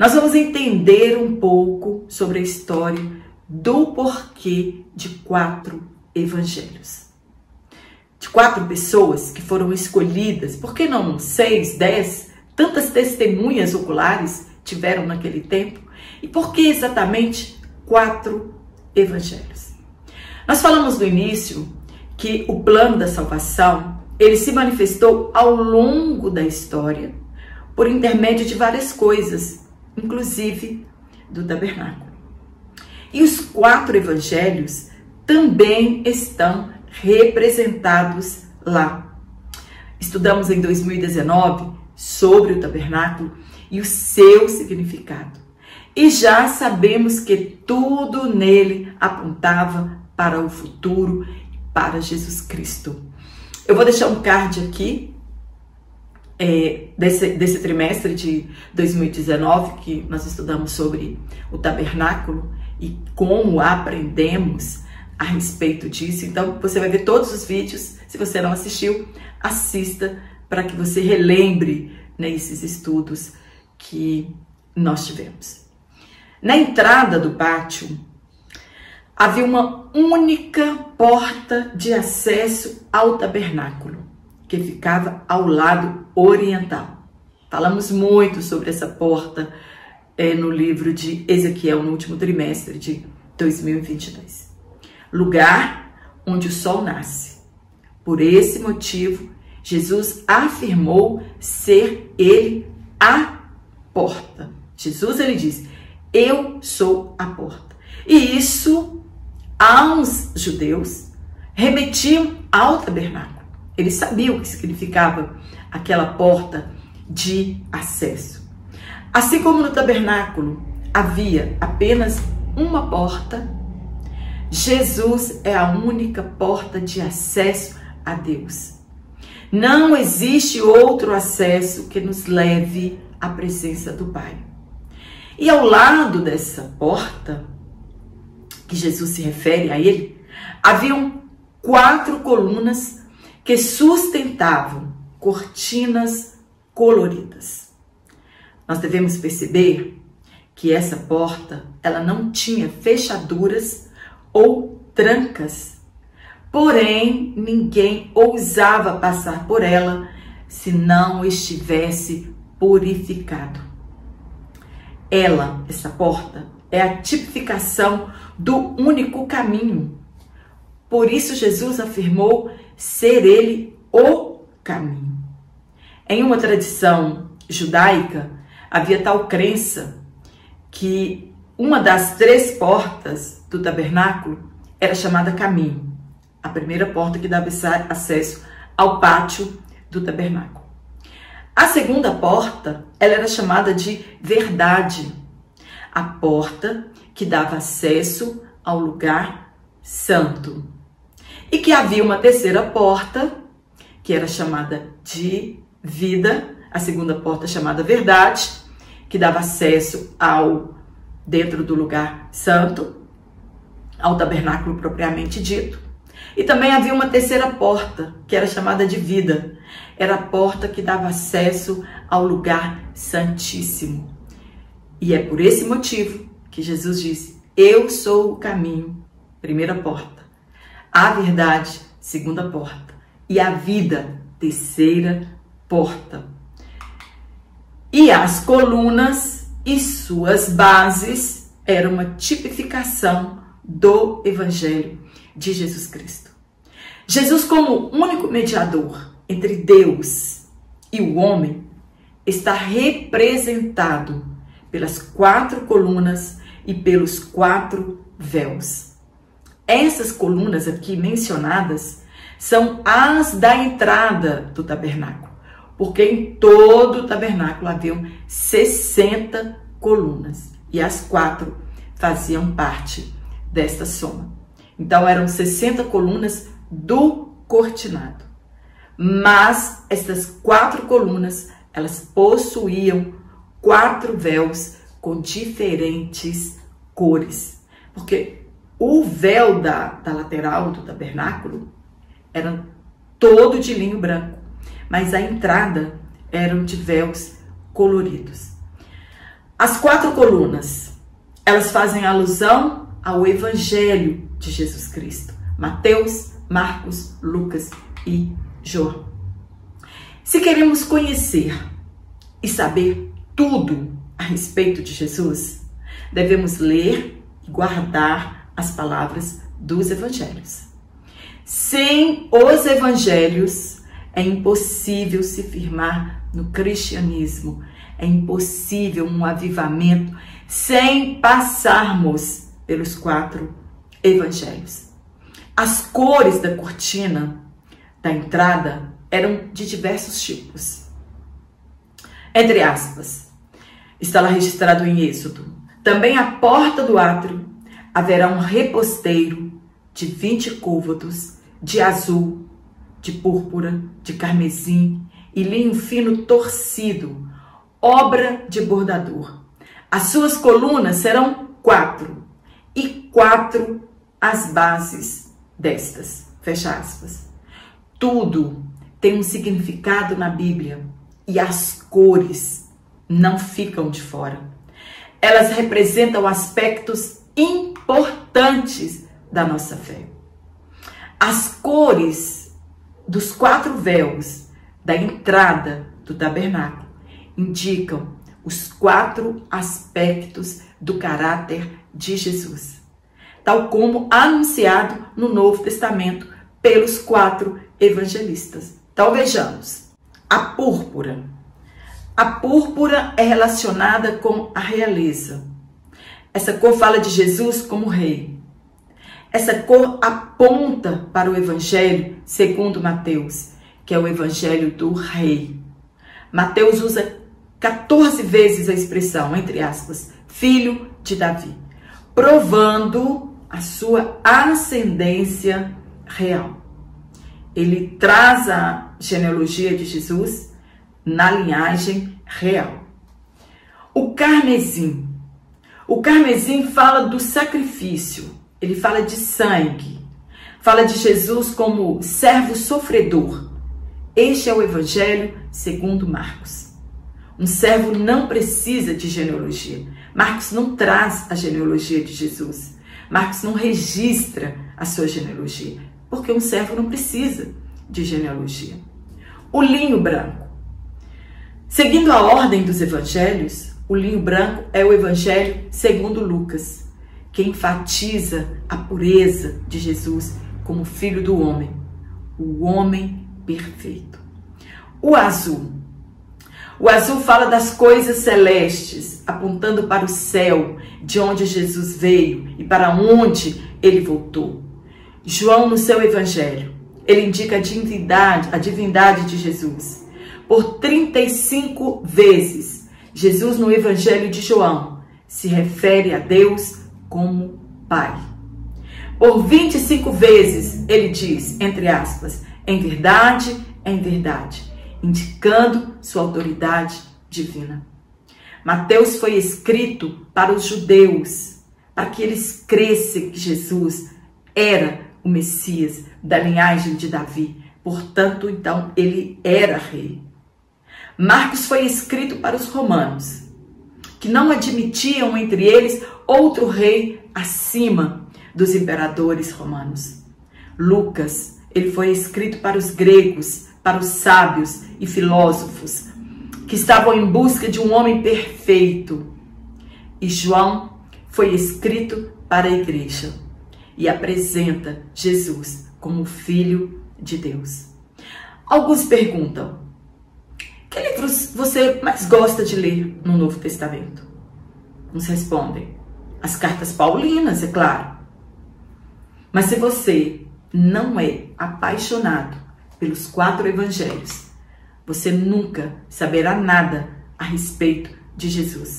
nós vamos entender um pouco sobre a história do porquê de 4 evangelhos. De 4 pessoas que foram escolhidas, por que não 6, 10, tantas testemunhas oculares tiveram naquele tempo? E por que exatamente 4 evangelhos? Nós falamos no início que o plano da salvação, ele se manifestou ao longo da história, por intermédio de várias coisas, inclusive do tabernáculo. E os 4 evangelhos também estão representados lá. Estudamos em 2019 sobre o tabernáculo e o seu significado. E já sabemos que tudo nele apontava para o futuro, para Jesus Cristo. Eu vou deixar um card aqui desse trimestre de 2019, que nós estudamos sobre o tabernáculo e como aprendemos a respeito disso. Então, você vai ver todos os vídeos. Se você não assistiu, assista para que você relembre, né, esses estudos que nós tivemos. Na entrada do pátio, havia uma única porta de acesso ao tabernáculo, que ficava ao lado oriental. Falamos muito sobre essa porta no livro de Ezequiel, no último trimestre de 2022. Lugar onde o sol nasce. Por esse motivo, Jesus afirmou ser ele a porta. Jesus, ele diz, eu sou a porta. E isso, aos judeus, remetiam ao tabernáculo. Eles sabiam o que significava aquela porta de acesso. Assim como no tabernáculo havia apenas uma porta, Jesus é a única porta de acesso a Deus. Não existe outro acesso que nos leve à presença do Pai. E ao lado dessa porta, que Jesus se refere a ele, haviam 4 colunas que sustentavam cortinas coloridas. Nós devemos perceber que essa porta, ela não tinha fechaduras ou trancas, porém ninguém ousava passar por ela se não estivesse purificado. Essa porta, é a tipificação do único caminho. Por isso Jesus afirmou ser ele o caminho. Em uma tradição judaica, havia tal crença que uma das 3 portas do tabernáculo era chamada caminho. A primeira porta que dava acesso ao pátio do tabernáculo. A segunda porta, ela era chamada de verdade. A porta que dava acesso ao lugar santo. E que havia uma terceira porta, que era chamada de vida, a segunda porta chamada verdade, que dava acesso ao dentro do lugar santo, ao tabernáculo propriamente dito. E também havia uma terceira porta, que era chamada de vida. Era a porta que dava acesso ao lugar santíssimo. E é por esse motivo que Jesus disse, eu sou o caminho, primeira porta, a verdade, segunda porta, e a vida, terceira porta. E as colunas e suas bases eram uma tipificação do Evangelho de Jesus Cristo. Jesus, como único mediador entre Deus e o homem, está representado pelas 4 colunas e pelos 4 véus. Essas colunas aqui mencionadas são as da entrada do tabernáculo, porque em todo o tabernáculo haviam 60 colunas e as 4 faziam parte desta soma. Então eram 60 colunas do cortinado. Mas essas 4 colunas, elas possuíam 4 véus com diferentes cores. Porque o véu da lateral do tabernáculo era todo de linho branco, mas a entrada eram de véus coloridos. As 4 colunas, elas fazem alusão ao Evangelho de Jesus Cristo. Mateus, Marcos, Lucas e João. Se queremos conhecer e saber tudo a respeito de Jesus, devemos ler e guardar as palavras dos evangelhos. Sem os evangelhos, é impossível se firmar no cristianismo. É impossível um avivamento sem passarmos pelos 4 evangelhos. As cores da cortina da entrada eram de diversos tipos. Entre aspas, está lá registrado em Êxodo: também à porta do átrio haverá um reposteiro de 20 côvados, de azul, de púrpura, de carmesim e linho fino torcido, obra de bordador. As suas colunas serão 4, e 4 as bases destas. Fecha aspas. Tudo tem um significado na Bíblia e as cores não ficam de fora. Elas representam aspectos importantes da nossa fé. As cores dos 4 véus da entrada do tabernáculo indicam os 4 aspectos do caráter de Jesus, tal como anunciado no Novo Testamento pelos 4 evangelistas. Então vejamos. A púrpura. A púrpura é relacionada com a realeza. Essa cor fala de Jesus como rei. Essa cor aponta para o evangelho segundo Mateus, que é o evangelho do rei. Mateus usa 14 vezes a expressão, entre aspas, filho de Davi, provando a sua ascendência real. Ele traz a genealogia de Jesus na linhagem real. O carmesim. O carmesim fala do sacrifício, ele fala de sangue, fala de Jesus como servo sofredor. Este é o evangelho segundo Marcos. Um servo não precisa de genealogia. Marcos não traz a genealogia de Jesus. Marcos não registra a sua genealogia, porque um servo não precisa de genealogia. O linho branco. Seguindo a ordem dos evangelhos, o linho branco é o evangelho segundo Lucas, que enfatiza a pureza de Jesus como filho do homem, o homem perfeito. O azul. O azul fala das coisas celestes, apontando para o céu, de onde Jesus veio e para onde ele voltou. João, no seu evangelho, ele indica a divindade de Jesus. Por 35 vezes, Jesus, no evangelho de João, se refere a Deus como Pai. Por 25 vezes, ele diz, entre aspas, em verdade, indicando sua autoridade divina. Mateus foi escrito para os judeus, para que eles crescem que Jesus era o Messias da linhagem de Davi. Portanto, então, ele era rei. Marcos foi escrito para os romanos, que não admitiam entre eles outro rei acima dos imperadores romanos. Lucas, ele foi escrito para os gregos, para os sábios e filósofos, que estavam em busca de um homem perfeito. E João foi escrito para a igreja e apresenta Jesus como Filho de Deus. Alguns perguntam: que livros você mais gosta de ler no Novo Testamento? Uns respondem: as cartas paulinas, é claro. Mas se você não é apaixonado pelos 4 evangelhos, você nunca saberá nada a respeito de Jesus.